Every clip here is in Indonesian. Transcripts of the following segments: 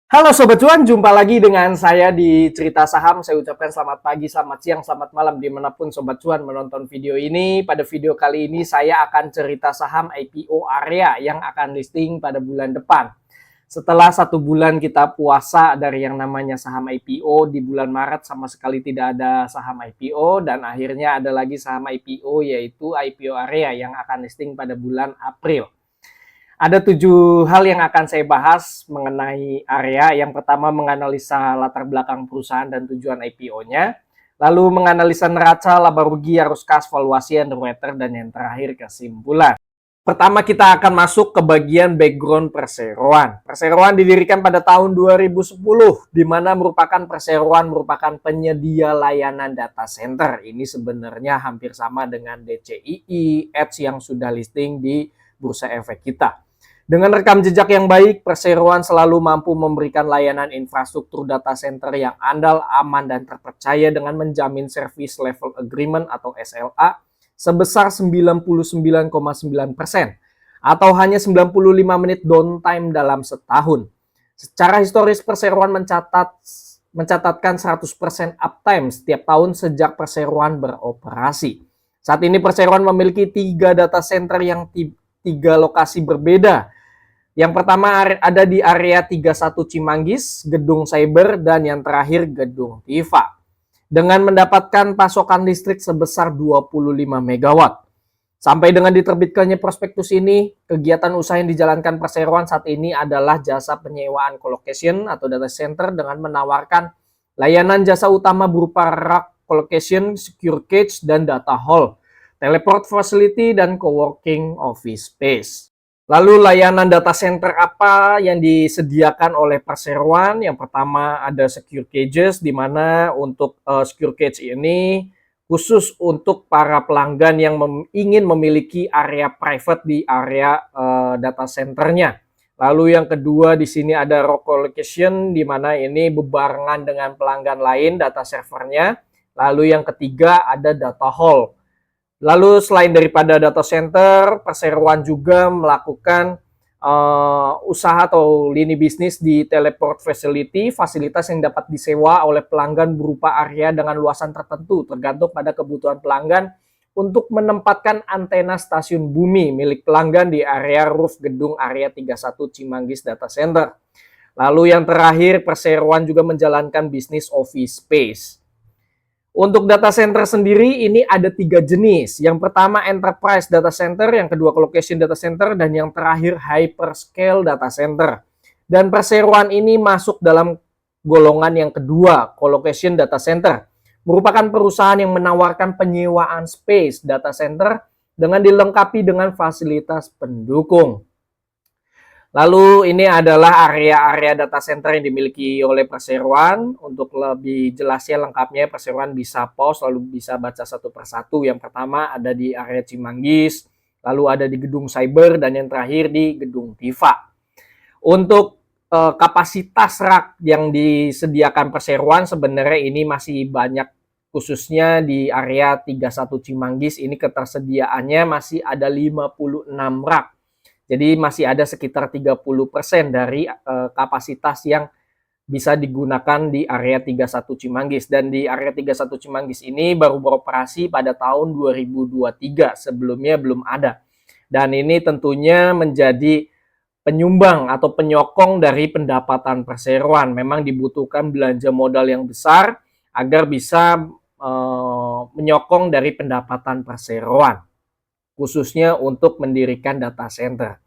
Halo Sobat Cuan, jumpa lagi dengan saya di Cerita Saham. Saya ucapkan selamat pagi, selamat siang, selamat malam dimanapun Sobat Cuan menonton video ini. Pada video kali ini saya akan cerita saham IPO Area yang akan listing pada bulan depan. Setelah 1 bulan kita puasa dari yang namanya saham IPO, di bulan Maret sama sekali tidak ada saham IPO, dan akhirnya ada lagi saham IPO yaitu IPO Area yang akan listing pada bulan April. Ada 7 hal yang akan saya bahas mengenai Area. Yang pertama menganalisa latar belakang perusahaan dan tujuan IPO-nya. Lalu menganalisa neraca, laba rugi, arus kas, valuasi, underwater, dan yang terakhir kesimpulan. Pertama kita akan masuk ke bagian background perseroan. Perseroan didirikan pada tahun 2010, di mana perseroan merupakan penyedia layanan data center. Ini sebenarnya hampir sama dengan DCII, Edge yang sudah listing di Bursa Efek kita. Dengan rekam jejak yang baik, perseroan selalu mampu memberikan layanan infrastruktur data center yang andal, aman, dan terpercaya dengan menjamin Service Level Agreement atau SLA sebesar 99,9% atau hanya 95 menit downtime dalam setahun. Secara historis, perseroan mencatatkan 100% uptime setiap tahun sejak perseroan beroperasi. Saat ini perseroan memiliki 3 data center yang 3 lokasi berbeda. Yang pertama ada di area 31 Cimanggis, Gedung Cyber, dan yang terakhir Gedung Tifa. Dengan mendapatkan pasokan listrik sebesar 25 MW. Sampai dengan diterbitkannya prospektus ini, kegiatan usaha yang dijalankan perseroan saat ini adalah jasa penyewaan colocation atau data center dengan menawarkan layanan jasa utama berupa rack colocation, secure cage, dan data hall, teleport facility, dan coworking office space. Lalu layanan data center apa yang disediakan oleh perseroan? Yang pertama ada secure cages, di mana untuk secure cage ini khusus untuk para pelanggan yang ingin memiliki area private di area data centernya. Lalu yang kedua di sini ada raw colocation, di mana ini bebarengan dengan pelanggan lain data servernya. Lalu yang ketiga ada data hall. Lalu selain daripada data center, perseroan juga melakukan usaha atau lini bisnis di teleport facility, fasilitas yang dapat disewa oleh pelanggan berupa area dengan luasan tertentu tergantung pada kebutuhan pelanggan untuk menempatkan antena stasiun bumi milik pelanggan di area roof gedung area 31 Cimanggis Data Center. Lalu yang terakhir, perseroan juga menjalankan bisnis office space. Untuk data center sendiri ini ada 3 jenis. Yang pertama enterprise data center, yang kedua colocation data center, dan yang terakhir hyperscale data center. Dan perseroan ini masuk dalam golongan yang kedua, colocation data center. Merupakan perusahaan yang menawarkan penyewaan space data center dengan dilengkapi dengan fasilitas pendukung. Lalu ini adalah area-area data center yang dimiliki oleh perseroan. Untuk lebih jelasnya lengkapnya perseroan bisa pause lalu bisa baca satu persatu. Yang pertama ada di area Cimanggis, lalu ada di Gedung Cyber, dan yang terakhir di Gedung Tifa. Untuk kapasitas rak yang disediakan perseroan sebenarnya ini masih banyak, khususnya di area 31 Cimanggis ini ketersediaannya masih ada 56 rak. Jadi masih ada sekitar 30% dari kapasitas yang bisa digunakan di area 31 Cimanggis. Dan di area 31 Cimanggis ini baru beroperasi pada tahun 2023, sebelumnya belum ada. Dan ini tentunya menjadi penyumbang atau penyokong dari pendapatan perseroan. Memang dibutuhkan belanja modal yang besar agar bisa menyokong dari pendapatan perseroan, khususnya untuk mendirikan data center.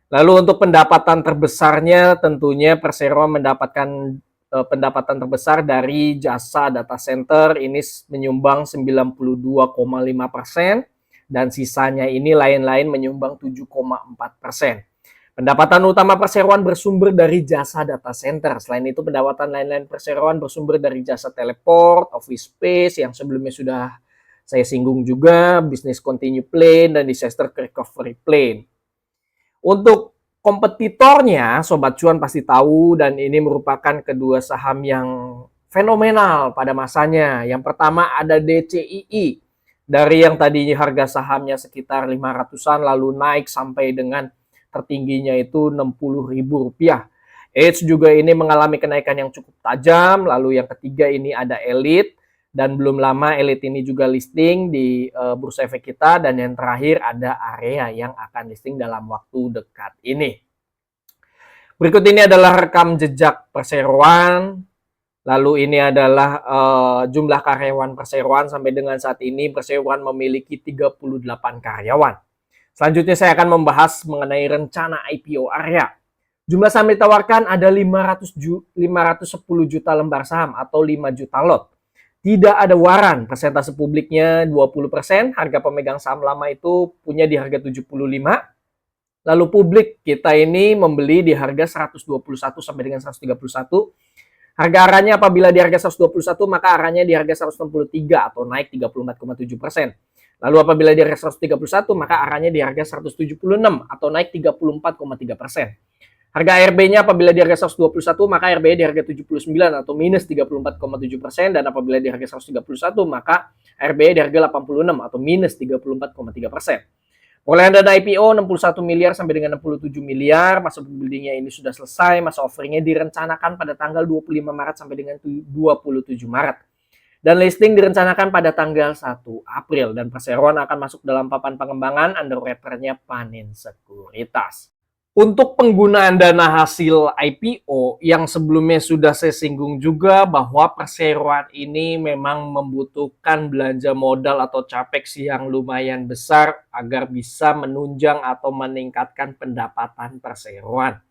Lalu untuk pendapatan terbesarnya tentunya perseroan mendapatkan pendapatan terbesar dari jasa data center, ini menyumbang 92,5%, dan sisanya ini lain-lain menyumbang 7,4%. Pendapatan utama perseroan bersumber dari jasa data center. Selain itu pendapatan lain-lain perseroan bersumber dari jasa teleport, office space yang sebelumnya sudah saya singgung juga, business continue plan, dan disaster recovery plan. Untuk kompetitornya, Sobat Cuan pasti tahu, dan ini merupakan kedua saham yang fenomenal pada masanya. Yang pertama ada DCII. Dari yang tadinya harga sahamnya sekitar 500-an lalu naik sampai dengan tertingginya itu Rp60.000. Edge juga ini mengalami kenaikan yang cukup tajam. Lalu yang ketiga ini ada Elite, dan belum lama Elite ini juga listing di bursa efek kita. Dan yang terakhir ada Area yang akan listing dalam waktu dekat ini. Berikut ini adalah rekam jejak perseroan. Lalu ini adalah jumlah karyawan perseroan sampai dengan saat ini. Perseroan memiliki 38 karyawan. Selanjutnya saya akan membahas mengenai rencana IPO Area. Jumlah saham ditawarkan ada 510 juta lembar saham atau 5 juta lot. Tidak ada waran, persentase publiknya 20%, harga pemegang saham lama itu punya di harga 75. Lalu publik kita ini membeli di harga 121 sampai dengan 131. Harga arahnya apabila di harga 121 maka arahnya di harga 163 atau naik 34,7%. Lalu apabila di harga 131 maka arahnya di harga 176 atau naik 34,3%. Harga ARB-nya apabila di harga 121 maka RB di harga 79 atau minus 34,7%, dan apabila di harga 131 maka RB di harga 86 atau minus 34,3%. Perolehan dana IPO 61 miliar sampai dengan 67 miliar. Masa buildingnya ini sudah selesai. Masa offeringnya direncanakan pada tanggal 25 Maret sampai dengan 27 Maret. Dan listing direncanakan pada tanggal 1 April. Dan perseroan akan masuk dalam papan pengembangan underwriter-nya Panin Sekuritas. Untuk penggunaan dana hasil IPO yang sebelumnya sudah saya singgung juga bahwa perseroan ini memang membutuhkan belanja modal atau capex yang lumayan besar agar bisa menunjang atau meningkatkan pendapatan perseroan.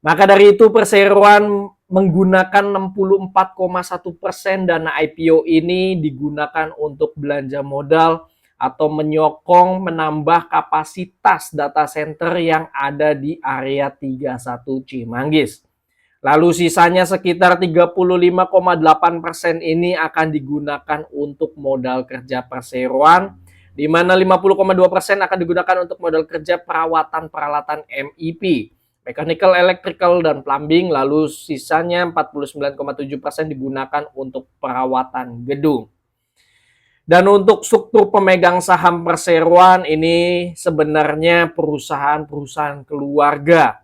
Maka dari itu perseroan menggunakan 64,1% dana IPO ini digunakan untuk belanja modal atau menyokong menambah kapasitas data center yang ada di area 31 Cimanggis. Lalu sisanya sekitar 35,8% ini akan digunakan untuk modal kerja perseroan, di mana 50,2% akan digunakan untuk modal kerja perawatan peralatan MEP, mechanical, electrical, dan plumbing. Lalu sisanya 49,7% digunakan untuk perawatan gedung. Dan untuk struktur pemegang saham perseroan ini sebenarnya perusahaan-perusahaan keluarga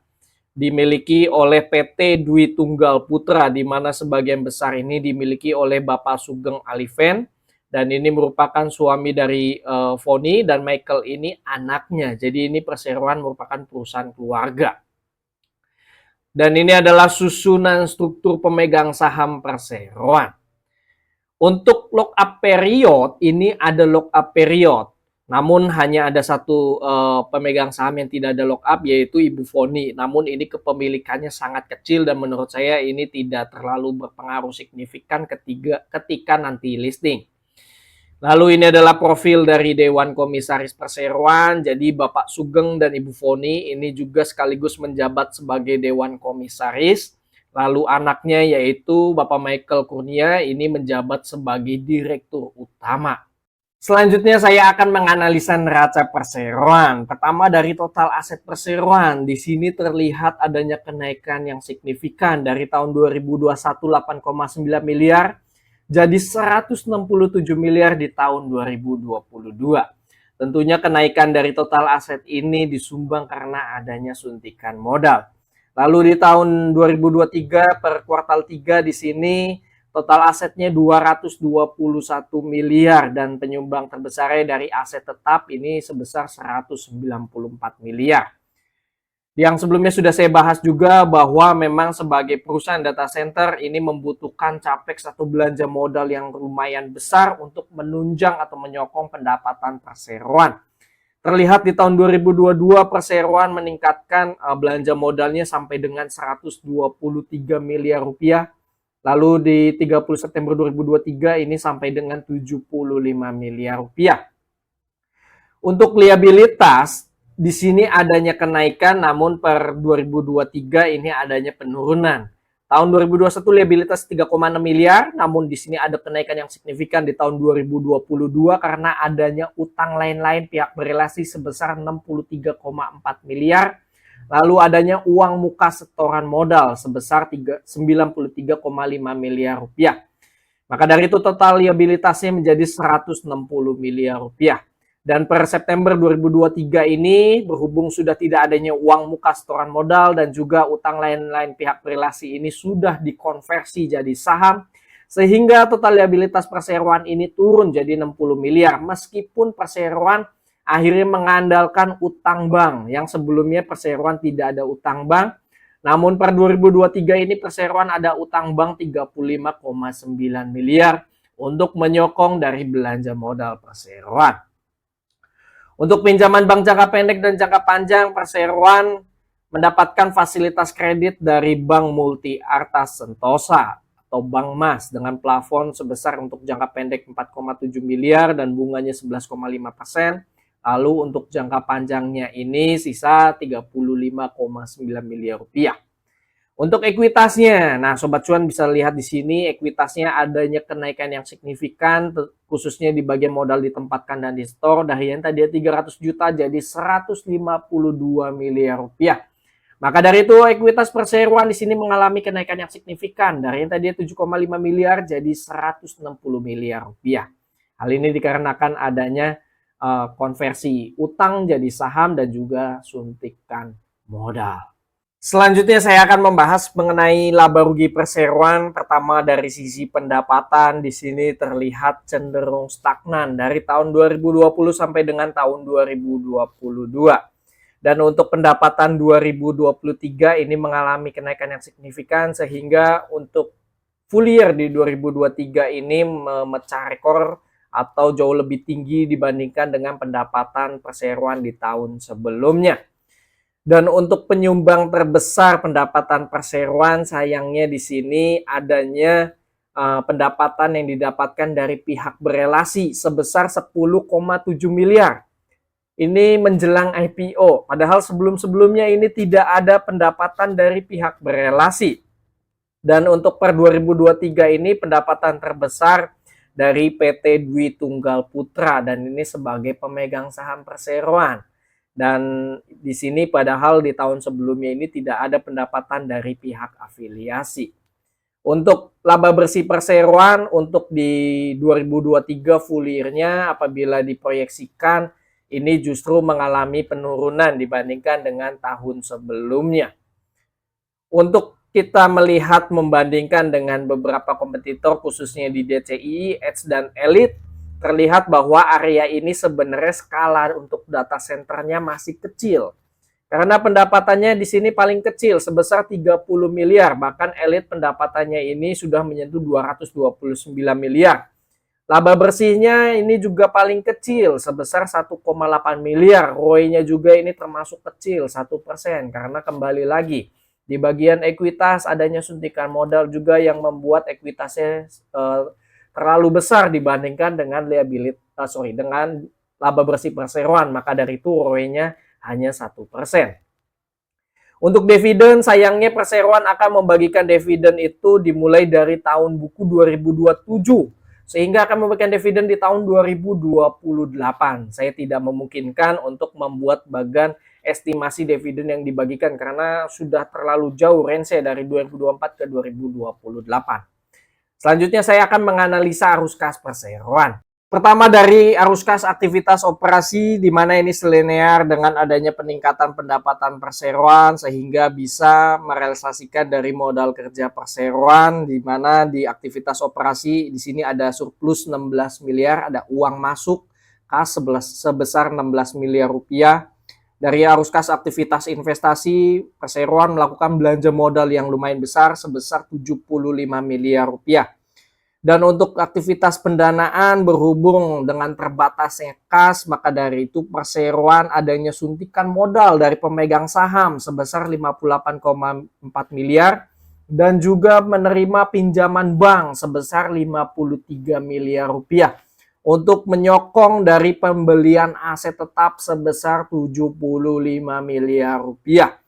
dimiliki oleh PT Dwi Tunggal Putra, di mana sebagian besar ini dimiliki oleh Bapak Sugeng Aliven, dan ini merupakan suami dari Foni, dan Michael ini anaknya. Jadi ini perseroan merupakan perusahaan keluarga. Dan ini adalah susunan struktur pemegang saham perseroan. Untuk lock-up period, ini ada lock-up period. Namun hanya ada satu pemegang saham yang tidak ada lock-up, yaitu Ibu Foni. Namun ini kepemilikannya sangat kecil dan menurut saya ini tidak terlalu berpengaruh signifikan ketika nanti listing. Lalu ini adalah profil dari Dewan Komisaris Perseroan. Jadi Bapak Sugeng dan Ibu Foni ini juga sekaligus menjabat sebagai Dewan Komisaris. Lalu anaknya yaitu Bapak Michael Kurnia ini menjabat sebagai Direktur Utama. Selanjutnya saya akan menganalisa neraca perseroan. Pertama dari total aset perseroan. Di sini terlihat adanya kenaikan yang signifikan dari tahun 2021 8,9 miliar jadi 167 miliar di tahun 2022. Tentunya kenaikan dari total aset ini disumbang karena adanya suntikan modal. Lalu di tahun 2023 per kuartal 3 di sini total asetnya 221 miliar dan penyumbang terbesarnya dari aset tetap ini sebesar 194 miliar. Yang sebelumnya sudah saya bahas juga bahwa memang sebagai perusahaan data center ini membutuhkan capex atau belanja modal yang lumayan besar untuk menunjang atau menyokong pendapatan perseroan. Terlihat di tahun 2022 perseroan meningkatkan belanja modalnya sampai dengan 123 miliar rupiah. Lalu di 30 September 2023 ini sampai dengan 75 miliar rupiah. Untuk liabilitas di sini adanya kenaikan, namun per 2023 ini adanya penurunan. Tahun 2021 liabilitas 3,6 miliar, namun di sini ada kenaikan yang signifikan di tahun 2022 karena adanya utang lain-lain pihak berelasi sebesar 63,4 miliar. Lalu adanya uang muka setoran modal sebesar 93,5 miliar rupiah. Maka dari itu total liabilitasnya menjadi 160 miliar rupiah. Dan per September 2023 ini, berhubung sudah tidak adanya uang muka setoran modal dan juga utang lain-lain pihak berelasi ini sudah dikonversi jadi saham, sehingga total liabilitas perseroan ini turun jadi 60 miliar. Meskipun perseroan akhirnya mengandalkan utang bank, yang sebelumnya perseroan tidak ada utang bank. Namun per 2023 ini perseroan ada utang bank 35,9 miliar untuk menyokong dari belanja modal perseroan. Untuk pinjaman bank jangka pendek dan jangka panjang, perseroan mendapatkan fasilitas kredit dari Bank Multi Arta Sentosa atau Bank Mas dengan plafon sebesar untuk jangka pendek 4,7 miliar dan bunganya 11,5%. Lalu untuk jangka panjangnya ini sisa 35,9 miliar rupiah. Untuk ekuitasnya, nah Sobat Cuan bisa lihat di sini ekuitasnya adanya kenaikan yang signifikan, khususnya di bagian modal ditempatkan dan di store, dari yang tadi 300 juta jadi 152 miliar rupiah. Maka dari itu ekuitas perseroan di sini mengalami kenaikan yang signifikan, dari yang tadi 7,5 miliar jadi 160 miliar rupiah. Hal ini dikarenakan adanya konversi utang jadi saham dan juga suntikan modal. Selanjutnya saya akan membahas mengenai laba rugi perseroan. Pertama dari sisi pendapatan, di sini terlihat cenderung stagnan dari tahun 2020 sampai dengan tahun 2022. Dan untuk pendapatan 2023 ini mengalami kenaikan yang signifikan, sehingga untuk full year di 2023 ini memecah rekor atau jauh lebih tinggi dibandingkan dengan pendapatan perseroan di tahun sebelumnya. Dan untuk penyumbang terbesar pendapatan perseroan, sayangnya di sini adanya pendapatan yang didapatkan dari pihak berelasi sebesar 10,7 miliar. Ini menjelang IPO, padahal sebelum-sebelumnya ini tidak ada pendapatan dari pihak berelasi. Dan untuk per 2023 ini pendapatan terbesar dari PT Dwi Tunggal Putra, dan ini sebagai pemegang saham perseroan. Dan di sini padahal di tahun sebelumnya ini tidak ada pendapatan dari pihak afiliasi. Untuk laba bersih perseroan untuk di 2023 full year-nya apabila diproyeksikan ini justru mengalami penurunan dibandingkan dengan tahun sebelumnya. Untuk kita melihat membandingkan dengan beberapa kompetitor khususnya di DCI, Edge dan Elite, terlihat bahwa area ini sebenarnya skala untuk data centernya masih kecil. Karena pendapatannya di sini paling kecil sebesar 30 miliar, bahkan Elite pendapatannya ini sudah menyentuh 229 miliar. Laba bersihnya ini juga paling kecil sebesar 1,8 miliar. ROE-nya juga ini termasuk kecil 1%, karena kembali lagi di bagian ekuitas adanya suntikan modal juga yang membuat ekuitasnya terlalu besar dibandingkan dengan dengan laba bersih perseroan. Maka dari itu ROE-nya hanya 1%. Untuk dividen, sayangnya perseroan akan membagikan dividen itu dimulai dari tahun buku 2027, sehingga akan memberikan dividen di tahun 2028. Saya tidak memungkinkan untuk membuat bagan estimasi dividen yang dibagikan karena sudah terlalu jauh range dari 2024 ke 2028. Selanjutnya saya akan menganalisa arus kas perseroan. Pertama dari arus kas aktivitas operasi, di mana ini selinear dengan adanya peningkatan pendapatan perseroan sehingga bisa merealisasikan dari modal kerja perseroan, di mana di aktivitas operasi di sini ada surplus 16 miliar, ada uang masuk kas sebesar 16 miliar rupiah. Dari arus kas aktivitas investasi, perseroan melakukan belanja modal yang lumayan besar sebesar 75 miliar rupiah. Dan untuk aktivitas pendanaan berhubung dengan terbatasnya kas, maka dari itu perseroan adanya suntikan modal dari pemegang saham sebesar 58,4 miliar dan juga menerima pinjaman bank sebesar 53 miliar rupiah untuk menyokong dari pembelian aset tetap sebesar 75 miliar rupiah.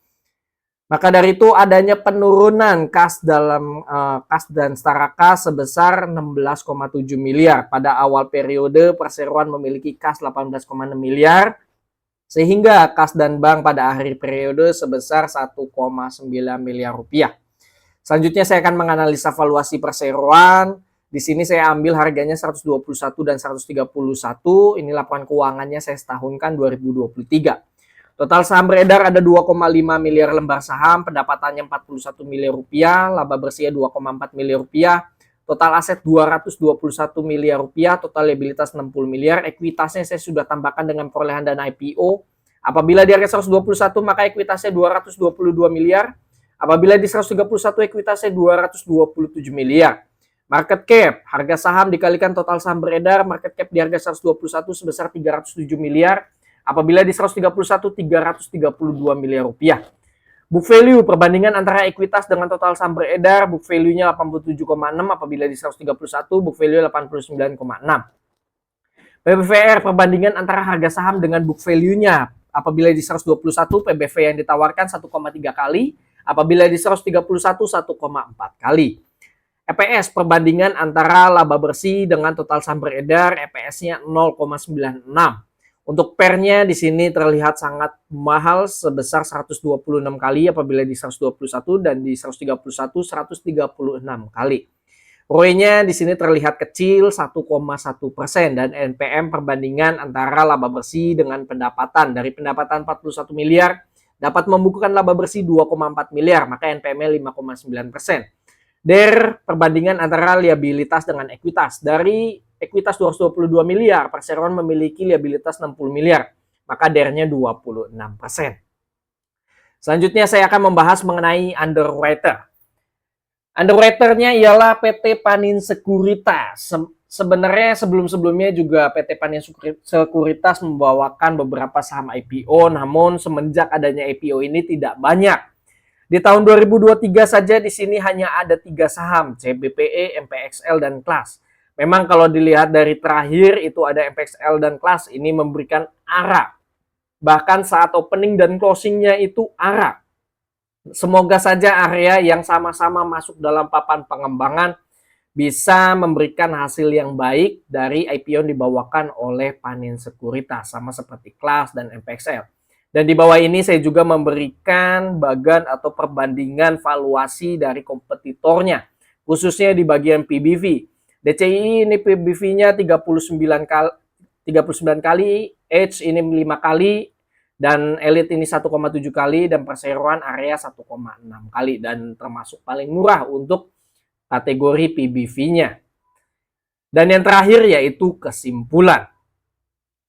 Maka dari itu adanya penurunan kas dalam kas dan setara kas sebesar 16,7 miliar. Pada awal periode perseroan memiliki kas 18,6 miliar, sehingga kas dan bank pada akhir periode sebesar 1,9 miliar rupiah. Selanjutnya saya akan menganalisa valuasi perseroan. Di sini saya ambil harganya 121 dan 131. Ini laporan keuangannya saya setahunkan 2023. Total saham beredar ada 2,5 miliar lembar saham, pendapatannya 41 miliar rupiah, laba bersihnya 2,4 miliar rupiah, total aset 221 miliar rupiah, total liabilitas 60 miliar, ekuitasnya saya sudah tambahkan dengan perolehan dana IPO. Apabila di harga 121 maka ekuitasnya 222 miliar, apabila di 131 ekuitasnya 227 miliar. Market cap, harga saham dikalikan total saham beredar, market cap di harga 121 sebesar 307 miliar, apabila di 131 332 miliar rupiah. Book value, perbandingan antara ekuitas dengan total saham beredar, book value-nya 87,6, apabila di 131 book value 89,6. PBVR, perbandingan antara harga saham dengan book value-nya, apabila di 121 PBV yang ditawarkan 1,3 kali, apabila di 131 1,4 kali. EPS, perbandingan antara laba bersih dengan total saham beredar, EPS-nya 0,96. Untuk PER-nya di sini terlihat sangat mahal sebesar 126 kali apabila di 121 dan di 131 136 kali. ROE-nya di sini terlihat kecil 1,1% dan NPM perbandingan antara laba bersih dengan pendapatan. Dari pendapatan 41 miliar dapat membukukan laba bersih 2,4 miliar, maka NPM-nya 5,9%. DER, perbandingan antara liabilitas dengan ekuitas. Dari ekuitas 222 miliar, perseroan memiliki liabilitas 60 miliar, maka DER-nya 26%. Selanjutnya saya akan membahas mengenai underwriter. Underwriter-nya ialah PT Panin Sekuritas. Sebenarnya sebelum-sebelumnya juga PT Panin Sekuritas membawakan beberapa saham IPO, namun semenjak adanya IPO ini tidak banyak. Di tahun 2023 saja di sini hanya ada 3 saham, CBPE, MPXL, dan Class. Memang kalau dilihat dari terakhir itu ada MPXL dan Class, ini memberikan arah. Bahkan saat opening dan closingnya itu arah. Semoga saja area yang sama-sama masuk dalam papan pengembangan bisa memberikan hasil yang baik dari IPO yang dibawakan oleh Panin Sekuritas, sama seperti Class dan MPXL. Dan di bawah ini saya juga memberikan bagan atau perbandingan valuasi dari kompetitornya, khususnya di bagian PBV. DCI ini PBV-nya 39 kali, Edge ini 5 kali, dan Elite ini 1,7 kali, dan perseroan area 1,6 kali, dan termasuk paling murah untuk kategori PBV-nya. Dan yang terakhir yaitu kesimpulan.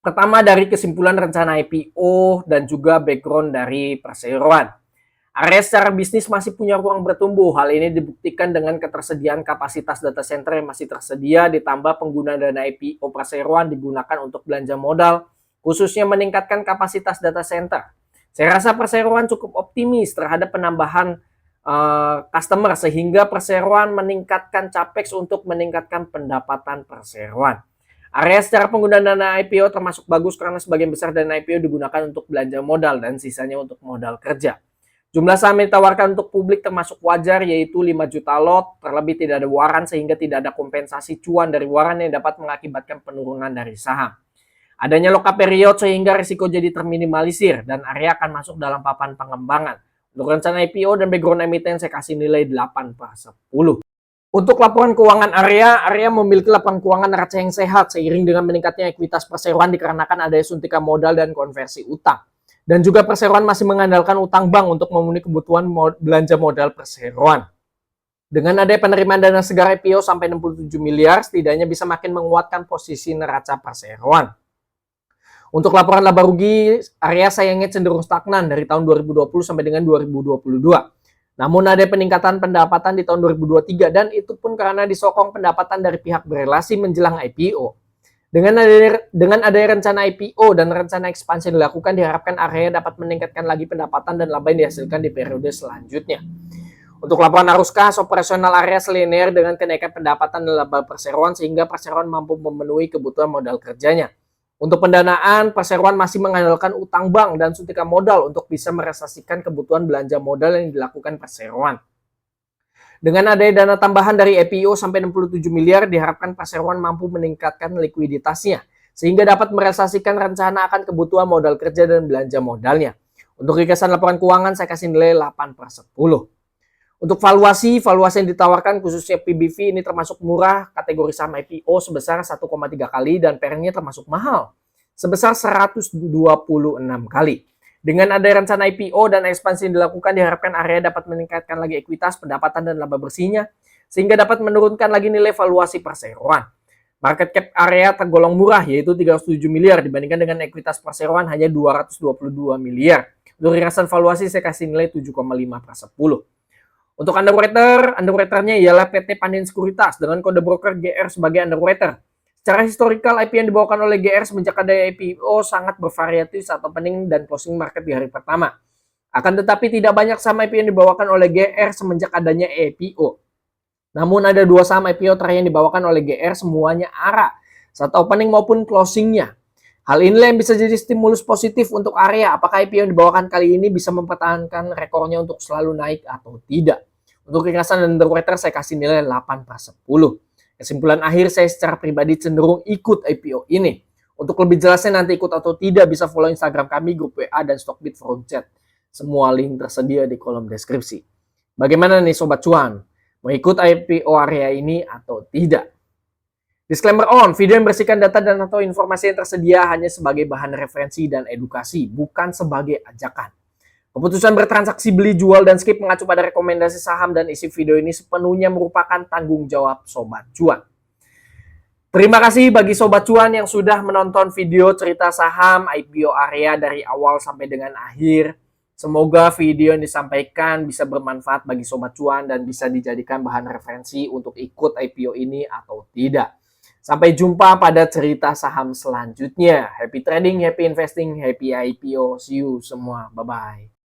Pertama dari kesimpulan rencana IPO dan juga background dari perseroan. Area secara bisnis masih punya ruang bertumbuh. Hal ini dibuktikan dengan ketersediaan kapasitas data center yang masih tersedia, ditambah penggunaan dana IPO perseroan digunakan untuk belanja modal, khususnya meningkatkan kapasitas data center. Saya rasa perseroan cukup optimis terhadap penambahan customer, sehingga perseroan meningkatkan capex untuk meningkatkan pendapatan perseroan. Area secara penggunaan dana IPO termasuk bagus karena sebagian besar dana IPO digunakan untuk belanja modal dan sisanya untuk modal kerja. Jumlah saham yang ditawarkan untuk publik termasuk wajar, yaitu 5 juta lot, terlebih tidak ada waran sehingga tidak ada kompensasi cuan dari waran yang dapat mengakibatkan penurunan dari saham. Adanya lock-up period sehingga risiko jadi terminimalisir dan area akan masuk dalam papan pengembangan. Untuk rencana IPO dan background emiten saya kasih nilai 8/10. Untuk laporan keuangan area memiliki laporan keuangan neraca yang sehat seiring dengan meningkatnya ekuitas perseroan dikarenakan adanya suntikan modal dan konversi utang. Dan juga perseroan masih mengandalkan utang bank untuk memenuhi kebutuhan belanja modal perseroan. Dengan adanya penerimaan dana segar IPO sampai 67 miliar, setidaknya bisa makin menguatkan posisi neraca perseroan. Untuk laporan laba rugi, area sayangnya cenderung stagnan dari tahun 2020 sampai dengan 2022. Namun ada peningkatan pendapatan di tahun 2023 dan itu pun karena disokong pendapatan dari pihak berelasi menjelang IPO. Dengan adanya rencana IPO dan rencana ekspansi yang dilakukan, diharapkan area dapat meningkatkan lagi pendapatan dan laba yang dihasilkan di periode selanjutnya. Untuk laporan arus kas, operasional area selinear dengan kenaikan pendapatan dan laba perseroan sehingga perseroan mampu memenuhi kebutuhan modal kerjanya. Untuk pendanaan, perseroan masih mengandalkan utang bank dan suntikan modal untuk bisa merealisasikan kebutuhan belanja modal yang dilakukan perseroan. Dengan adanya dana tambahan dari IPO sampai 67 miliar, diharapkan perseroan mampu meningkatkan likuiditasnya, sehingga dapat merealisasikan rencana akan kebutuhan modal kerja dan belanja modalnya. Untuk ringkasan laporan keuangan, saya kasih nilai 8/10. Untuk valuasi yang ditawarkan khususnya PBV ini termasuk murah, kategori saham IPO sebesar 1,3 kali dan PER-nya termasuk mahal, sebesar 126 kali. Dengan ada rencana IPO dan ekspansi yang dilakukan, diharapkan Area dapat meningkatkan lagi ekuitas, pendapatan, dan laba bersihnya, sehingga dapat menurunkan lagi nilai valuasi perseroan. Market cap Area tergolong murah, yaitu 307 miliar, dibandingkan dengan ekuitas perseroan hanya 222 miliar. Untuk ringkasan valuasi, saya kasih nilai 7,5/10. Untuk underwriter-nya ialah PT Pandin Sekuritas dengan kode broker GR sebagai underwriter. Secara historikal, IPO yang dibawakan oleh GR semenjak ada IPO sangat bervariatif saat opening dan closing market di hari pertama. Akan tetapi tidak banyak saham IPO yang dibawakan oleh GR semenjak adanya IPO. Namun ada 2 saham IPO terakhir yang dibawakan oleh GR semuanya ARA saat opening maupun closingnya. Hal inilah yang bisa jadi stimulus positif untuk Area. Apakah IPO yang dibawakan kali ini bisa mempertahankan rekornya untuk selalu naik atau tidak? Untuk ringkasan dan underwriter saya kasih nilai 8/10. Kesimpulan akhir, saya secara pribadi cenderung ikut IPO ini. Untuk lebih jelasnya nanti ikut atau tidak bisa follow Instagram kami, grup WA, dan Stockbit forum chat. Semua link tersedia di kolom deskripsi. Bagaimana nih Sobat Cuan? Mau ikut IPO Area ini atau tidak? Disclaimer on, video yang bersihkan data dan atau informasi yang tersedia hanya sebagai bahan referensi dan edukasi, bukan sebagai ajakan. Keputusan bertransaksi beli, jual, dan skip mengacu pada rekomendasi saham dan isi video ini sepenuhnya merupakan tanggung jawab Sobat Cuan. Terima kasih bagi Sobat Cuan yang sudah menonton video cerita saham IPO Area dari awal sampai dengan akhir. Semoga video yang disampaikan bisa bermanfaat bagi Sobat Cuan dan bisa dijadikan bahan referensi untuk ikut IPO ini atau tidak. Sampai jumpa pada cerita saham selanjutnya. Happy trading, happy investing, happy IPO. See you semua. Bye-bye.